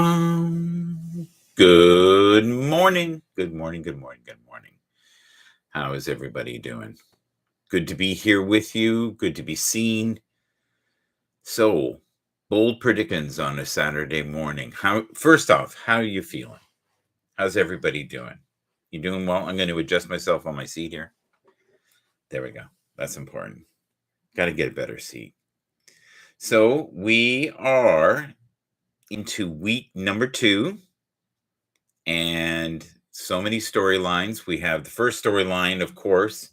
Good morning. Good morning. Good morning. Good morning. How is everybody doing? Good to be here with you. Good to be seen. So, bold predictions on a Saturday morning. First off, how are you feeling? How's everybody doing? You doing well? I'm going to adjust myself on my seat here. There we go. That's important. Got to get a better seat. So, we are into week number 2. And so many storylines. We have the first storyline, of course,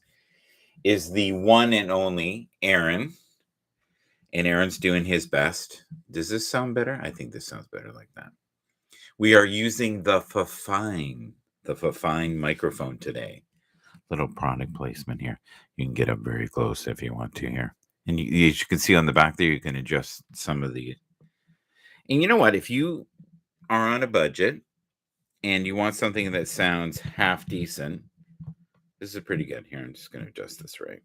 is the one and only Aaron. And Aaron's doing his best. Does this sound better? I think this sounds better like that. We are using the Fifine microphone today. Little product placement here. You can get up very close if you want to here. And as you can see on the back there, you can adjust some of the. And you know what? If you are on a budget and you want something that sounds half decent, this is pretty good. Here, I'm just going to adjust this right.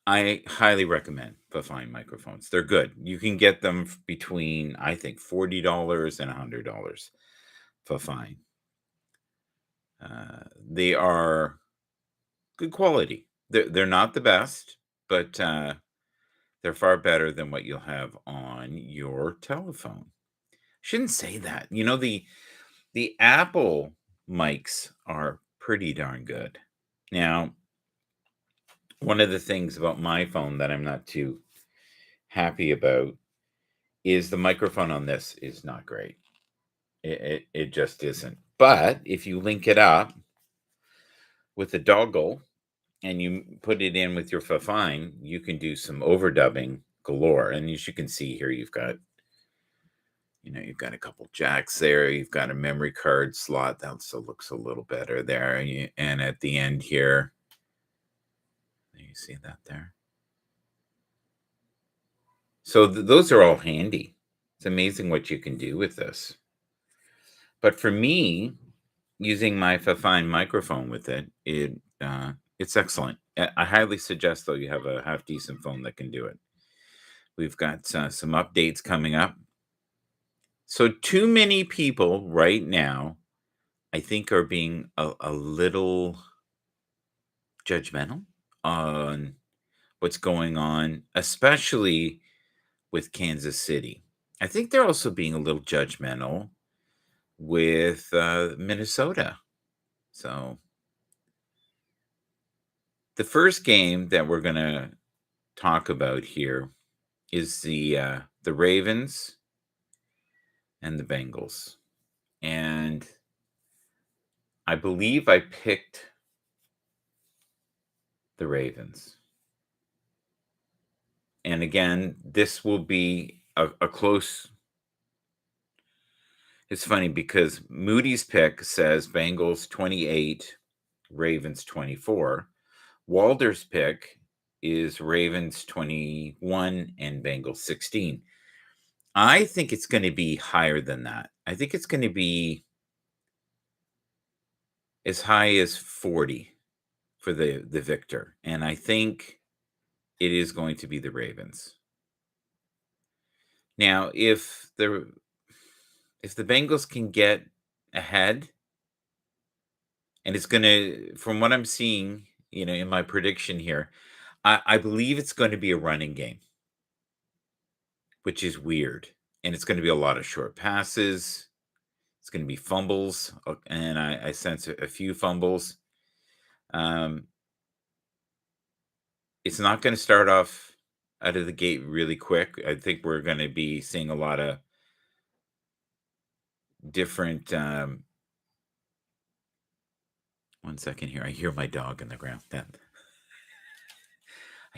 I highly recommend Fifine microphones. They're good. You can get them between, I think, $40 and $100 Fifine. They are good quality. They're not the best, but they're far better than what you'll have on your telephone. Shouldn't say that. You know, the Apple mics are pretty darn good. Now, one of the things about my phone that I'm not too happy about is the microphone on this is not great. It just isn't. But if you link it up with a dongle and you put it in with your Fifine, you can do some overdubbing galore. And as you can see here, you've got a couple jacks there. You've got a memory card slot. That also looks a little better there. And at the end here, you see that there? So those are all handy. It's amazing what you can do with this. But for me, using my Fifine microphone with it's excellent. I highly suggest, though, you have a half decent phone that can do it. We've got some updates coming up. So too many people right now, I think, are being a little judgmental on what's going on, especially with Kansas City. I think they're also being a little judgmental with Minnesota. So the first game that we're going to talk about here is the Ravens and the Bengals. And I believe I picked the Ravens. And again, this will be a close. It's funny because Moody's pick says Bengals 28, Ravens 24. Walder's pick is Ravens 21 and Bengals 16. I think it's going to be higher than that. I think it's going to be as high as 40 for the victor. And I think it is going to be the Ravens. Now, if the Bengals can get ahead, and it's going to, from what I'm seeing, in my prediction here, I believe it's going to be a running game, which is weird. And it's going to be a lot of short passes. It's going to be fumbles, and I sense a few fumbles. It's not going to start off out of the gate really quick. I think we're going to be seeing a lot of different. One second here. I hear my dog in the ground. I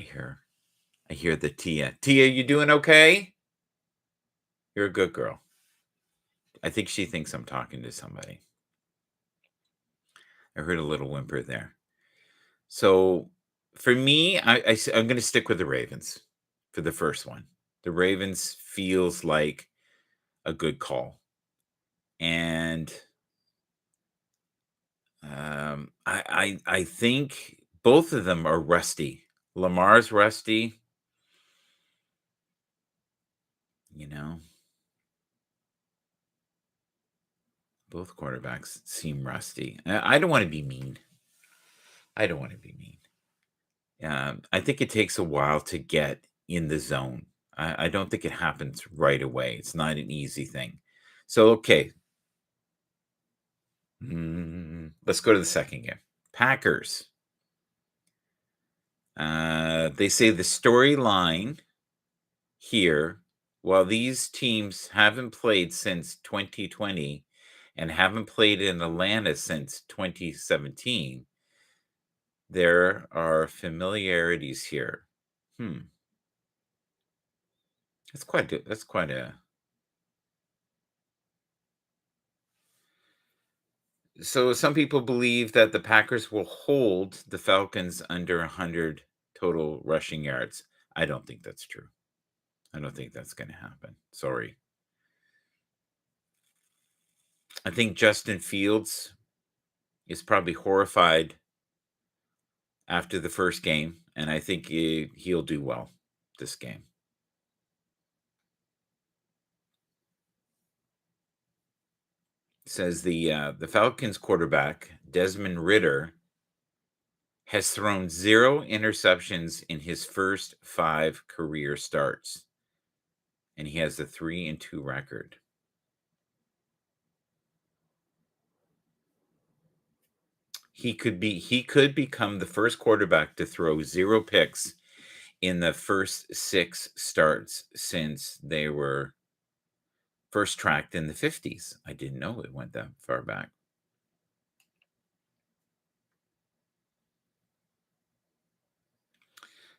hear the Tia. Tia, you doing okay? You're a good girl. I think she thinks I'm talking to somebody. I heard a little whimper there. So for me, I'm going to stick with the Ravens for the first one. The Ravens feels like a good call. And I think both of them are rusty. Lamar's rusty. Both quarterbacks seem rusty. I don't want to be mean. I don't want to be mean. I think it takes a while to get in the zone. I don't think it happens right away. It's not an easy thing. So, okay, let's go to the second game. Packers. They say the storyline here, while these teams haven't played since 2020 and haven't played in Atlanta since 2017, there are familiarities here. Hmm. That's quite a So some people believe that the Packers will hold the Falcons under 100 total rushing yards. I don't think that's true. I don't think that's going to happen. Sorry. I think Justin Fields is probably horrified after the first game, and I think he'll do well this game. Says the Falcons quarterback Desmond Ritter has thrown 0 interceptions in his first 5 career starts, and he has a 3-2 record. He could become the first quarterback to throw 0 picks in the first 6 starts since they were first tracked in the 50s. I didn't know it went that far back.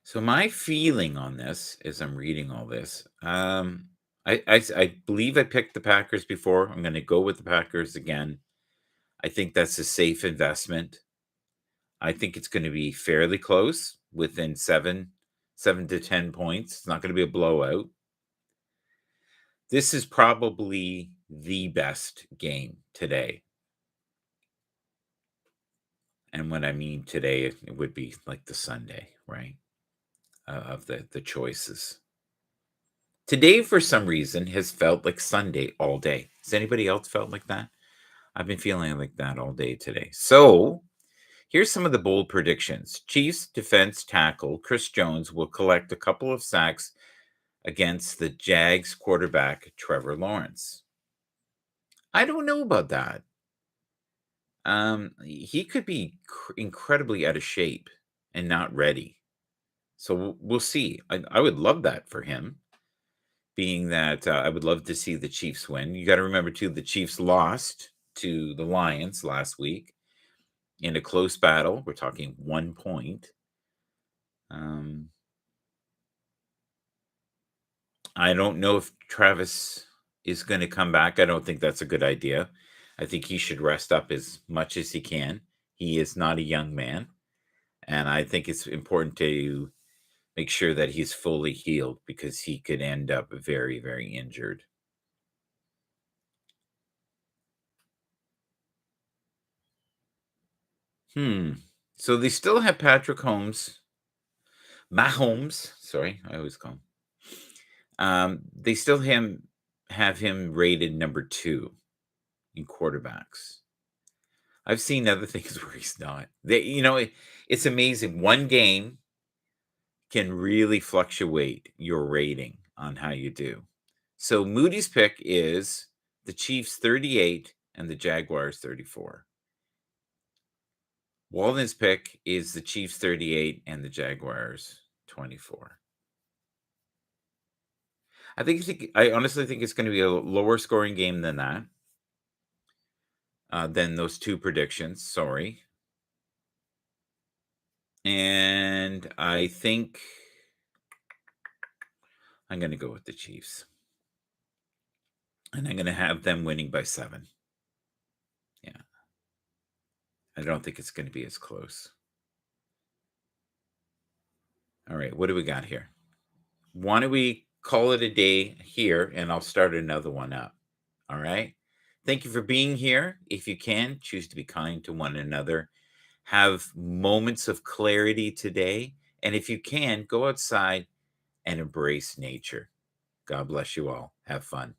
So my feeling on this, as I'm reading all this, I believe I picked the Packers before. I'm going to go with the Packers again. I think that's a safe investment. I think it's going to be fairly close, within 7 to 10 points. It's not going to be a blowout. This is probably the best game today. And when I mean today, it would be like the Sunday, right? Of the choices. Today, for some reason, has felt like Sunday all day. Has anybody else felt like that? I've been feeling like that all day today. So here's some of the bold predictions. Chiefs defense tackle Chris Jones will collect a couple of sacks against the Jags quarterback Trevor Lawrence. I don't know about that. He could be incredibly out of shape and not ready. So we'll see. I would love that for him, being that I would love to see the Chiefs win. You got to remember too, the Chiefs lost to the Lions last week in a close battle. We're talking 1 point. Um, I don't know if Travis is going to come back. I don't think that's a good idea. I think he should rest up as much as he can. He is not a young man. And I think it's important to make sure that he's fully healed because he could end up very, very injured. So they still have Patrick Mahomes. Sorry, I always call him. They still have him rated number 2 in quarterbacks. I've seen other things where he's not. It's amazing. One game can really fluctuate your rating on how you do. So Moody's pick is the Chiefs 38 and the Jaguars 34. Walden's pick is the Chiefs 38 and the Jaguars 24. I honestly think it's going to be a lower scoring game than that. Than those 2 predictions. Sorry. And I think I'm going to go with the Chiefs. And I'm going to have them winning by 7. Yeah. I don't think it's going to be as close. All right. What do we got here? Why don't we call it a day here and I'll start another one up. All right. Thank you for being here. If you can, choose to be kind to one another. Have moments of clarity today. And if you can, go outside and embrace nature. God bless you all. Have fun.